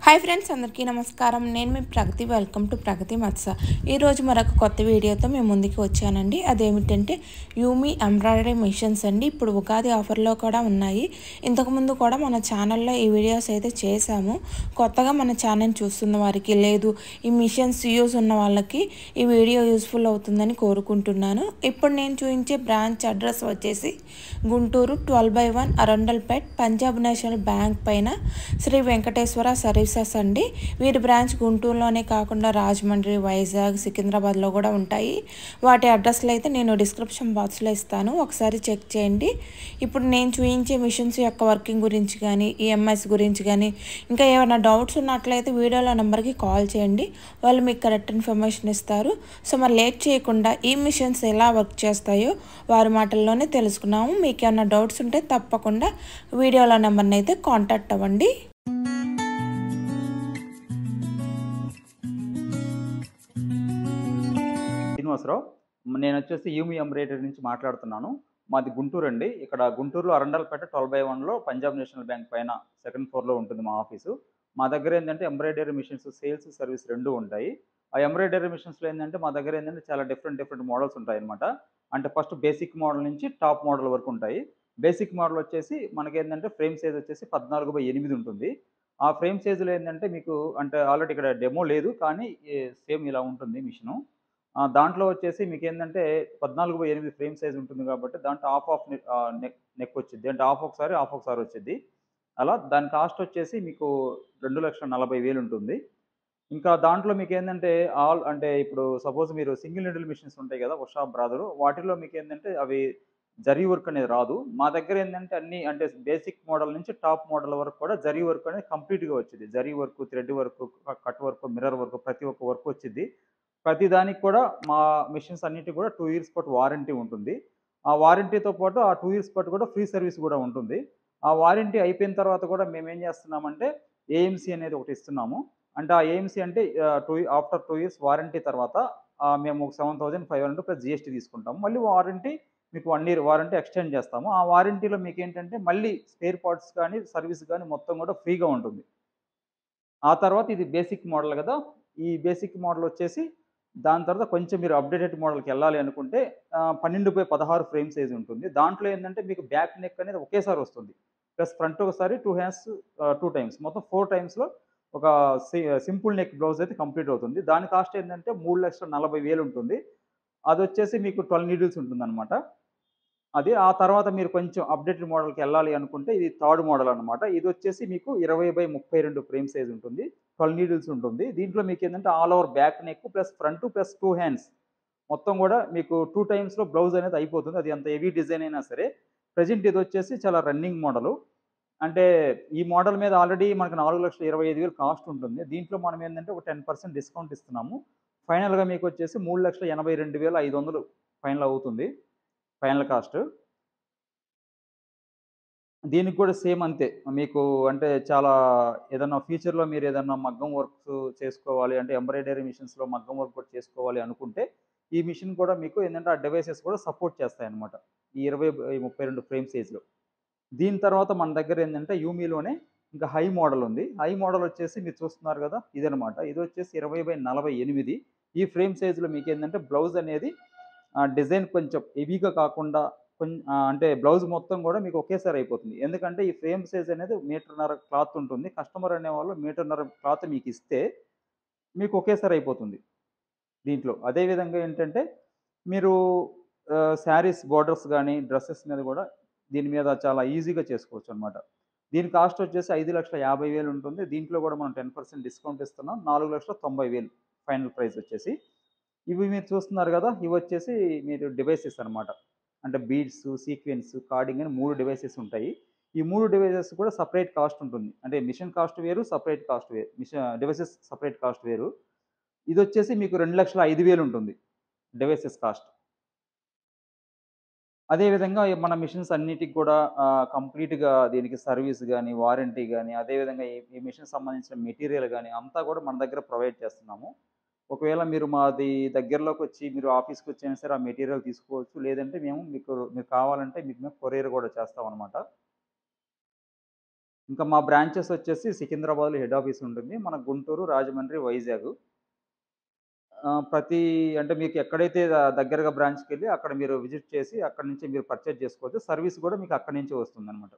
Hi friends, అందరికీ నమస్కారం. నేను మీ ప్రగతి. వెల్కమ్ టు ప్రగతి మత్స. ఈరోజు మరొక కొత్త వీడియోతో మేము ముందుకు వచ్చానండి. అదేమిటంటే యూమీ ఎంబ్రాయిడరీ మిషన్స్ అండి. ఇప్పుడు ఉగాది ఆఫర్లో కూడా ఉన్నాయి. ఇంతకుముందు కూడా మన ఛానల్లో ఈ వీడియోస్ అయితే చేశాము. కొత్తగా మన ఛానల్ చూస్తున్న వారికి, లేదు ఈ మిషన్స్ యూజ్ ఉన్న వాళ్ళకి ఈ వీడియో యూస్ఫుల్ అవుతుందని కోరుకుంటున్నాను. ఇప్పుడు నేను చూపించే బ్రాంచ్ అడ్రస్ వచ్చేసి గుంటూరు 12/1 అరండల్పేట్ పంజాబ్ నేషనల్ బ్యాంక్ పైన శ్రీ వెంకటేశ్వర సర్వీసెస్ అండి. వీరి బ్రాంచ్ గుంటూరులోనే కాకుండా రాజమండ్రి, వైజాగ్, సికింద్రాబాద్లో కూడా ఉంటాయి. వాటి అడ్రస్లు అయితే నేను డిస్క్రిప్షన్ బాక్స్లో ఇస్తాను, ఒకసారి చెక్ చేయండి. ఇప్పుడు నేను చూపించే మిషన్స్ యొక్క వర్కింగ్ గురించి కానీ, ఈఎంఐస్ గురించి కానీ, ఇంకా ఏమైనా డౌట్స్ ఉన్నట్లయితే వీడియోలో నెంబర్కి కాల్ చేయండి. వాళ్ళు మీకు కరెక్ట్ ఇన్ఫర్మేషన్ ఇస్తారు. సో మరి లేట్ చేయకుండా ఈ మిషన్స్ ఎలా వర్క్ చేస్తాయో వారి మాటల్లోనే తెలుసుకున్నాము. మీకు ఏమైనా డౌట్స్ ఉంటే తప్పకుండా వీడియోలో నెంబర్ని అయితే కాంటాక్ట్ అవ్వండి. శ్రీనివాసరావు, నేను వచ్చేసి యూమీ ఎంబ్రాయిడరీ నుంచి మాట్లాడుతున్నాను. మాది గుంటూరు అండి. ఇక్కడ గుంటూరులో అరండల్పేట 12/1లో పంజాబ్ నేషనల్ బ్యాంక్ పైన సెకండ్ ఫ్లోర్లో ఉంటుంది మా ఆఫీసు. మా దగ్గర ఏంటంటే ఎంబ్రాయిడరీ మిషన్స్ సేల్స్, సర్వీస్ రెండు ఉంటాయి. ఆ ఎంబ్రాయిడరీ మిషన్స్లో ఏంటంటే మా దగ్గర ఏంటంటే చాలా డిఫరెంట్ మోడల్స్ ఉంటాయి అనమాట. అంటే ఫస్ట్ బేసిక్ మోడల్ నుంచి టాప్ మోడల్ వరకు ఉంటాయి. బేసిక్ మోడల్ వచ్చేసి మనకేంటంటే ఫ్రేమ్ సైజ్ వచ్చేసి 14/8 ఉంటుంది. ఆ ఫ్రేమ్ సైజులో ఏంటంటే మీకు అంటే ఆల్రెడీ ఇక్కడ డెమో లేదు, కానీ సేమ్ ఇలా ఉంటుంది మిషను. దాంట్లో వచ్చేసి మీకేందంటే 14/8 ఫ్రేమ్ సైజ్ ఉంటుంది కాబట్టి దాంట్లో హాఫ్ నెక్ వచ్చిద్ది. అంటే హాఫ్ ఒకసారి వచ్చిద్ది. అలా దాని కాస్ట్ వచ్చేసి మీకు 2,40,000 ఉంటుంది. ఇంకా దాంట్లో మీకేందంటే అంటే ఇప్పుడు సపోజ్ మీరు సింగిల్ నీడిల్ మిషన్స్ ఉంటాయి కదా, ఉషా, బ్రదరు, వాటిలో మీకేందంటే అవి జరీ వర్క్ అనేది రాదు. మా దగ్గర ఏందంటే అన్నీ అంటే బేసిక్ మోడల్ నుంచి టాప్ మోడల్ వరకు కూడా జరీ వర్క్ అనేది కంప్లీట్‌గా వచ్చిద్ది. Zari work, thread work, cut work, mirror work, ప్రతి ఒక్క వర్క్ వచ్చిద్ది. ప్రతి దానికి కూడా మా మిషన్స్ అన్నిటికి కూడా 2 ఇయర్స్ పాటు వారంటీ ఉంటుంది. ఆ వారంటీతో పాటు ఆ 2 ఇయర్స్ పాటు కూడా ఫ్రీ సర్వీస్ కూడా ఉంటుంది. ఆ వారంటీ అయిపోయిన తర్వాత కూడా మేమేం చేస్తున్నామంటే ఏఎంసీ అనేది ఒకటి ఇస్తున్నాము. అంటే ఆ ఏఎంసీ అంటే ఆఫ్టర్ 2 ఇయర్స్ వారంటీ తర్వాత మేము 7,500 ప్లస్ జీఎస్టీ తీసుకుంటాము. మళ్ళీ వారంటీ మీకు 1 ఇయర్ వారంటీ ఎక్స్టెండ్ చేస్తాము. ఆ వారంటీలో మీకేంటంటే మళ్ళీ స్పేర్ పార్ట్స్ కానీ, సర్వీస్ కానీ మొత్తం కూడా ఫ్రీగా ఉంటుంది. ఆ తర్వాత ఇది బేసిక్ మోడల్ కదా! ఈ బేసిక్ మోడల్ వచ్చేసి దాని తర్వాత కొంచెం మీరు అప్‌డేటెడ్ మోడల్‌కెళ్ళాలి అనుకుంటే 12/16 ఫ్రేమ్ సైజ్ ఉంటుంది. దాంట్లో ఏందంటే మీకు బ్యాక్ నెక్ అనేది ఒకేసారి వస్తుంది. ప్లస్ ఫ్రంట్ ఒకసారి 2 హ్యాండ్స్ 2 టైమ్స్ మొత్తం 4 టైమ్స్‌లో ఒక సింపుల్ నెక్ బ్లౌజ్ అయితే కంప్లీట్ అవుతుంది. దాని కాస్ట్ ఏందంటే 3,40,000 ఉంటుంది. అదొచ్చేసి మీకు 12 నీడిల్స్ ఉంటుందన్నమాట. అది ఆ తర్వాత మీరు కొంచెం అప్‌డేటెడ్ మోడల్‌కెళ్ళాలి అనుకుంటే ఇది థర్డ్ మోడల్ అనమాట. ఇదొచ్చేసి మీకు 20/32 ఫ్రేమ్ సైజ్ ఉంటుంది. 12 నీడిల్స్ ఉంటుంది. దీంట్లో మీకేందంటే all over back neck plus front plus 2 hands మొత్తం గూడా మీకు 2 టైమ్స్‌లో బ్లౌజ్ అనేది అయిపోతుంది. అది ఎంత హెవీ డిజైన్ అయినా సరే. ప్రెజెంట్ ఇదొచ్చేసి చాలా రన్నింగ్ మోడలు. అంటే ఈ మోడల్ మీద ఆల్రెడీ మనకు 4,25,000 కాస్ట్ ఉంటుంది. దీంట్లో మనం ఏందంటే ఒక 10% డిస్కౌంట్ ఇస్తున్నాము. ఫైనల్‌గా మీకొచ్చేసి 3,82,500 ఫైనల్ అవుతుంది. Final cost. దీనికి కూడా సేమ్ అంతే. మీకు అంటే చాలా ఏదన్నా ఫ్యూచర్‌లో మీరేదన్నా మగ్గం వర్క్స్ చేసుకోవాలి అంటే ఎంబ్రాయిడరీ మిషన్స్‌లో మగ్గం వర్క్ కూడా చేసుకోవాలి అనుకుంటే, ఈ మిషన్ కూడా మీకు ఏందంటే ఆ డివైసెస్ కూడా సపోర్ట్ చేస్తాయన్నమాట. ఈ 20/32 ఫ్రేమ్ సైజ్‌లో. దీని తర్వాత మన దగ్గర ఏందంటే యూమీలోనే ఇంకా హై మోడల్ ఉంది. హై మోడల్ వచ్చేసి మీరు చూస్తున్నారు గదా! ఇదనమాట. ఇదొచ్చేసి 20/48. ఈ ఫ్రేమ్ సైజ్‌లో మీకేందంటే బ్లౌజ్ అనేది డిజైన్ కొంచెం హెవీగా కాకుండా అంటే బ్లౌజ్ మొత్తం గూడా మీకు ఒకేసారి అయిపోతుంది. ఎందుకంటే ఈ ఫ్రేమ్ సైజ్ అనేది మీటర్‌న్నర క్లాత్ ఉంటుంది. కస్టమర్ అనేవాళ్ళు మీటర్‌న్నర క్లాత్ మీకిస్తే మీకు ఒకేసారి అయిపోతుంది దీంట్లో. అదే విధంగా ఏంటంటే మీరు శారీస్ బోర్డర్స్ గాని, డ్రెసెస్ మీద గూడా దీని మీద చాలా ఈజీగా చేసుకోవచ్చనమాట. దీని కాస్ట్ వచ్చేసి 5,50,000 ఉంటుంది. దీంట్లో గూడా మనం 10% డిస్కౌంట్ ఇస్తున్నాం. 4,90,000 ఫైనల్ ప్రైస్ వచ్చేసి. ఇవి మీరు చూస్తున్నారు గదా! ఇవొచ్చేసి మీరు డివైసెస్ అనమాట. అంటే బీడ్స్, సీక్వెన్స్, కార్డింగ్ అని 3 డివైసెస్ ఉంటాయి. ఈ 3 డివైసెస్ కూడా సెపరేట్ కాస్ట్ ఉంటుంది. అంటే మిషన్ కాస్ట్ వేరు, సెపరేట్ కాస్ట్ వేరు. డివైసెస్ సెపరేట్ కాస్ట్ వేరు. ఇదొచ్చేసి మీకు 2,05,000 ఉంటుంది డివైసెస్ కాస్ట్. అదే విధంగా మన మిషన్స్ అన్నిటికి కూడా కంప్లీట్‌గా దీనికి సర్వీస్ గాని, వారంటీ గాని, అదే విధంగా ఈ మిషన్‌కి సంబంధించిన మెటీరియల్ గాని అంతా కూడా మన దగ్గర ప్రొవైడ్ చేస్తున్నాము. ఒకవేళ మీరు మాది దగ్గరలోకొచ్చి మీరు ఆఫీస్‌కొచ్చైనా సరే ఆ మెటీరియల్ తీసుకోవచ్చు. లేదంటే మేము మీకు కావాలంటే మీకు మేము కొరియర్ కూడా చేస్తామనమాట. ఇంకా మా బ్రాంచెస్ వచ్చేసి సికింద్రాబాద్‌లో హెడ్ ఆఫీస్ ఉంటుంది. మన గుంటూరు, రాజమండ్రి, వైజాగ్. ప్రతి అంటే మీకు ఎక్కడైతే దగ్గరగా బ్రాంచ్‌కెళ్ళి అక్కడ మీరు విజిట్ చేసి అక్కడి నుంచి మీరు పర్చేజ్ చేసుకోవచ్చు. సర్వీస్ కూడా మీకు అక్కడి నుంచే వస్తుందనమాట.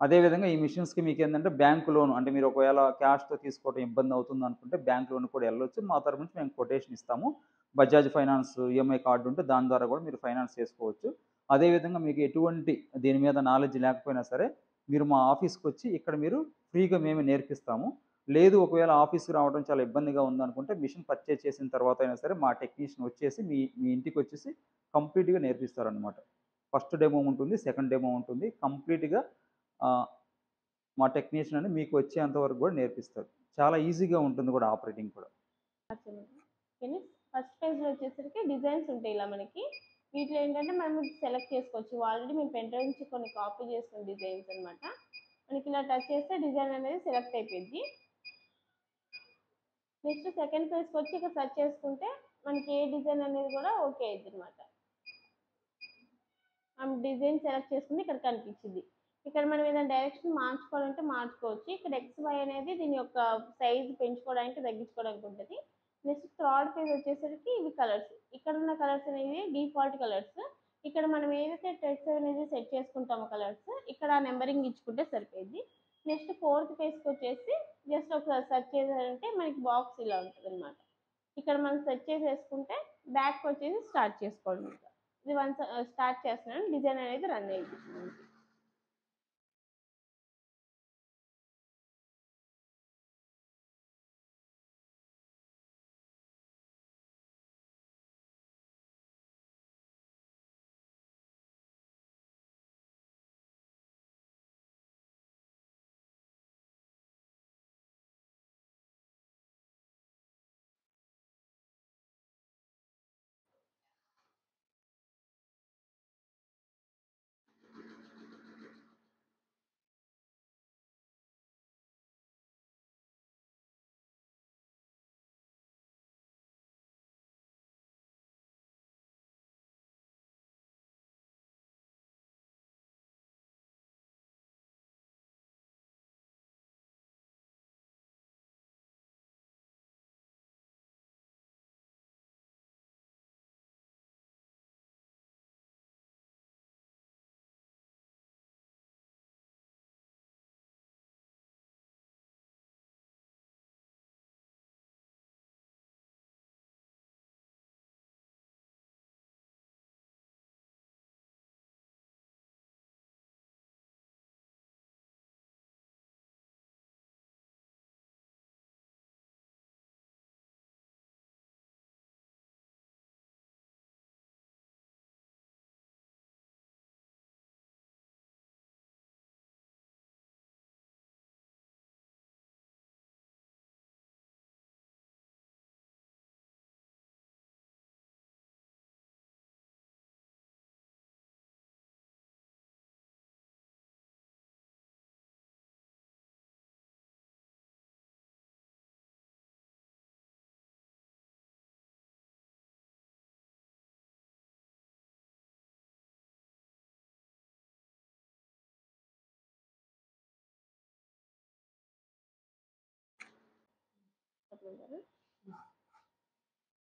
అదే విధంగా ఈ మిషన్స్‌కి మీకేందంటే బ్యాంక్ లోన్ అంటే మీరు ఒకవేళ క్యాష్‌తో తీసుకోవడం ఇబ్బందవుతుందనుకుంటే బ్యాంక్ లోన్ కూడా ఎళ్ళొచ్చు. మా తరపు నుంచి మేము కొటేషన్ ఇస్తాము. బజాజ్ ఫైనాన్స్ ఈఎంఐ కార్డ్ ఉంటే దాని ద్వారా కూడా మీరు ఫైనాన్స్ చేసుకోవచ్చు. అదే విధంగా మీకు ఎటువంటి దీని మీద నాలెడ్జ్ లేకపోయినా సరే, మీరు మా ఆఫీస్‌కొచ్చి ఇక్కడ మీరు ఫ్రీగా మేమే నేర్పిస్తాము. లేదు ఒకవేళ ఆఫీస్‌కి రావడం చాలా ఇబ్బందిగా ఉందనుకుంటే మిషన్ పర్చేజ్ చేసిన తర్వాత అయినా సరే మా టెక్నీషియన్ వచ్చేసి మీ మీ ఇంటికొచ్చేసి కంప్లీట్‌గా నేర్పిస్తారనమాట. ఫస్ట్ డెమో ఉంటుంది. సెకండ్ డెమో ఉంటుంది. కంప్లీట్‌గా ఆహ్, మా టెక్నీషియన్ అని మీకు వచ్చేంత వరకు కూడా నేర్పిస్తారు. చాలా ఈజీగా ఉంటుంది కూడా ఆపరేటింగ్ కూడా. కానీ ఫస్ట్ పేజ్‌లో వచ్చేసరికి డిజైన్స్ ఉంటాయి ఇలా మనకి. వీటిలో ఏంటంటే మనం సెలెక్ట్ చేసుకోవచ్చు. ఆల్రెడీ మేము పెన్ డ్రైవ్ నుంచి కొన్ని కాపీ చేసుకున్న డిజైన్స్ అనమాట. మనకి ఇలా టచ్ చేస్తే డిజైన్ అనేది సెలెక్ట్ అయిపోద్ది. నెక్స్ట్ సెకండ్ పేజ్‌కి వచ్చి ఇక్కడ సెర్చ్ చేసుకుంటే మనకి ఏ డిజైన్ అనేది కూడా ఓకే అయిద్దనమాట. ఆ డిజైన్ సెలెక్ట్ చేసుకుంటే ఇక్కడ కనిపించింది. ఇక్కడ మనం ఏదైనా డైరెక్షన్ మార్చుకోవాలంటే మార్చుకోవచ్చు. ఇక్కడ ఎక్స్, వై అనేది దీని యొక్క సైజ్ పెంచుకోవడానికి, తగ్గించుకోవడానికి ఉంటుంది. నెక్స్ట్ థర్డ్ పేజ్ వచ్చేసరికి ఇవి కలర్స్. ఇక్కడ ఉన్న కలర్స్ అనేవి డిఫాల్ట్ కలర్స్. ఇక్కడ మనం ఏదైతే టెక్స్ట్ అనేది సెట్ చేసుకుంటామో కలర్స్, ఇక్కడ నెంబరింగ్ ఇచ్చుకుంటే సరిపోయింది. నెక్స్ట్ ఫోర్త్ పేజ్కి వచ్చేసి జస్ట్ ఒకసారి సెర్చ్ చేసారంటే మనకి బాక్స్ ఇలా ఉంటుంది అనమాట. ఇక్కడ మనం సెర్చ్ చేసేసుకుంటే బ్యాక్ వచ్చేసి స్టార్ట్ చేసుకోవడం. ఇది వన్స్ స్టార్ట్ చేస్తున్నాను డిజైన్ అనేది రన్ అయ్యింది.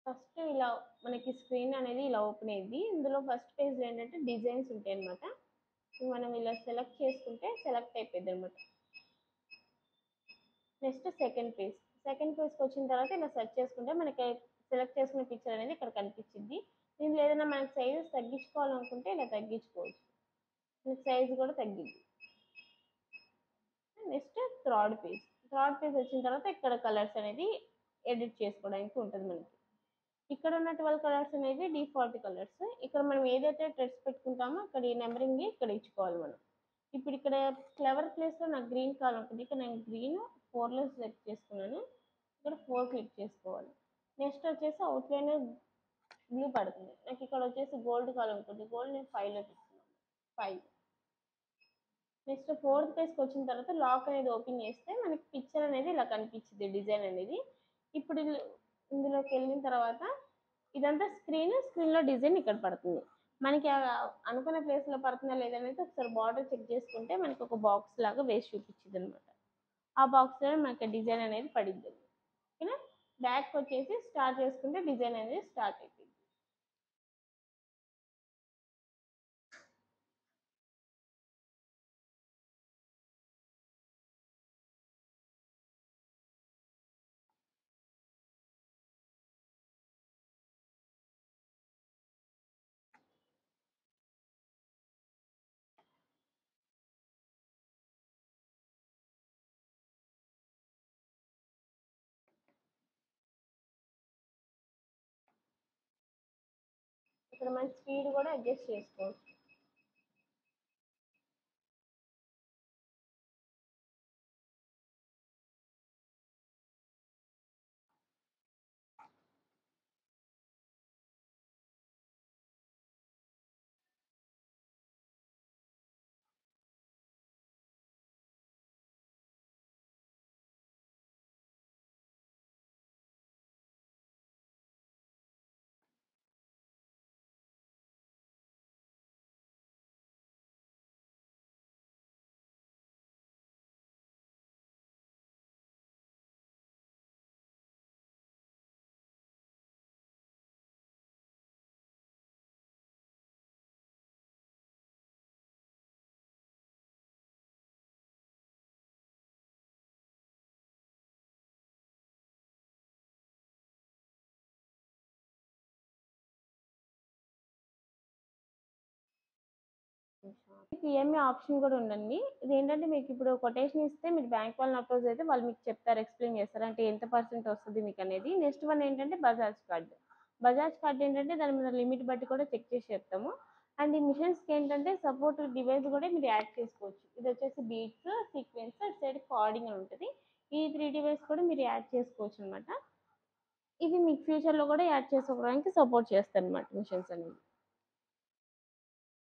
ఫస్ట్ ఇలా మనకి స్క్రీన్ అనేది ఇలా ఓపెన్ అయ్యింది. ఇందులో ఫస్ట్ పేజ్ ఏంటంటే డిజైన్స్ ఉంటాయి అనమాట. మనం ఇలా సెలెక్ట్ చేసుకుంటే సెలెక్ట్ అయిపోయింది అనమాట. Next second page. సెకండ్ పేజ్కి వచ్చిన తర్వాత ఇలా సెర్చ్ చేసుకుంటే మనకి సెలెక్ట్ చేసుకున్న పిక్చర్ అనేది ఇక్కడ కనిపించింది. దీనిలో ఏదైనా మనకి సైజెస్ తగ్గించుకోవాలనుకుంటే ఇలా తగ్గించుకోవచ్చు. మనకి సైజ్ కూడా తగ్గింది. Next third page. Third page వచ్చిన తర్వాత ఇక్కడ కలర్స్ అనేది ఎడిట్ చేసుకోవడానికి ఉంటుంది మనకి. ఇక్కడ ఉన్న 12 కలర్స్ అనేవి డిఫాల్ట్ కలర్స్. ఇక్కడ మనం ఏదైతే థ్రెడ్స్ పెట్టుకుంటామో అక్కడ ఈ నెంబరింగ్ ఇక్కడ ఇచ్చుకోవాలి మనం. ఇప్పుడు ఇక్కడ ఫ్లవర్ ప్లేస్లో నాకు గ్రీన్ కావాలనుకుంటే ఇక్కడ నేను గ్రీన్ 4లో సెలెక్ట్ చేసుకున్నాను. ఇక్కడ 4 క్లిక్ చేసుకోవాలి. నెక్స్ట్ వచ్చేసి అవుట్లైన్ బ్లూ పడుతుంది. నాకు ఇక్కడ వచ్చేసి గోల్డ్ కావాలనుకుంటే గోల్డ్ నేను 5లో తీసుకున్నాను. 5. నెక్స్ట్ ఫోర్త్ పేజ్కి వచ్చిన తర్వాత లాక్ అనేది ఓపెన్ చేస్తే మనకి పిక్చర్ అనేది ఇలా కనిపించింది డిజైన్ అనేది. ఇప్పుడు ఇందులోకి వెళ్ళిన తర్వాత ఇదంతా స్క్రీన్లో డిజైన్ ఇక్కడ పడుతుంది. మనకి అనుకున్న ప్లేస్లో పడుతుందా లేదనేది ఒకసారి బార్డర్ చెక్ చేసుకుంటే మనకి ఒక బాక్స్ లాగా వేసి చూపించింది అనమాట. ఆ బాక్స్లో మనకి డిజైన్ అనేది పడింది. ఓకేనా, బ్యాక్ వచ్చేసి స్టార్ట్ చేసుకుంటే డిజైన్ అనేది స్టార్ట్ అయిపోయింది. ఇక్కడ మన స్పీడ్ కూడా అడ్జస్ట్ చేసుకోవచ్చు. ఈఎంఐ ఆప్షన్ కూడా ఉందండి. ఇది ఏంటంటే మీకు ఇప్పుడు కొటేషన్ ఇస్తే మీరు బ్యాంక్ వాళ్ళని అప్రోచ్ అయితే వాళ్ళు మీకు చెప్తారు, ఎక్స్ప్లెయిన్ చేస్తారు అంటే ఎంత పర్సెంట్ వస్తుంది మీకు అనేది. నెక్స్ట్ వన్ ఏంటంటే బజాజ్ కార్డ్. బజాజ్ కార్డ్ ఏంటంటే దాని మీద లిమిట్ బట్టి కూడా చెక్ చేసి చెప్తాము. అండ్ ఈ మిషన్స్కి ఏంటంటే సపోర్ట్ డివైస్ కూడా మీరు యాడ్ చేసుకోవచ్చు. ఇది వచ్చేసి బీట్స్, సీక్వెన్స్, అటు సైడ్ కార్డింగ్ అని ఉంటుంది. ఈ 3 డివైస్ కూడా మీరు యాడ్ చేసుకోవచ్చు అనమాట. ఇవి మీకు ఫ్యూచర్లో కూడా యాడ్ చేసుకోవడానికి సపోర్ట్ చేస్తాయి అనమాట మిషన్స్ అనేవి.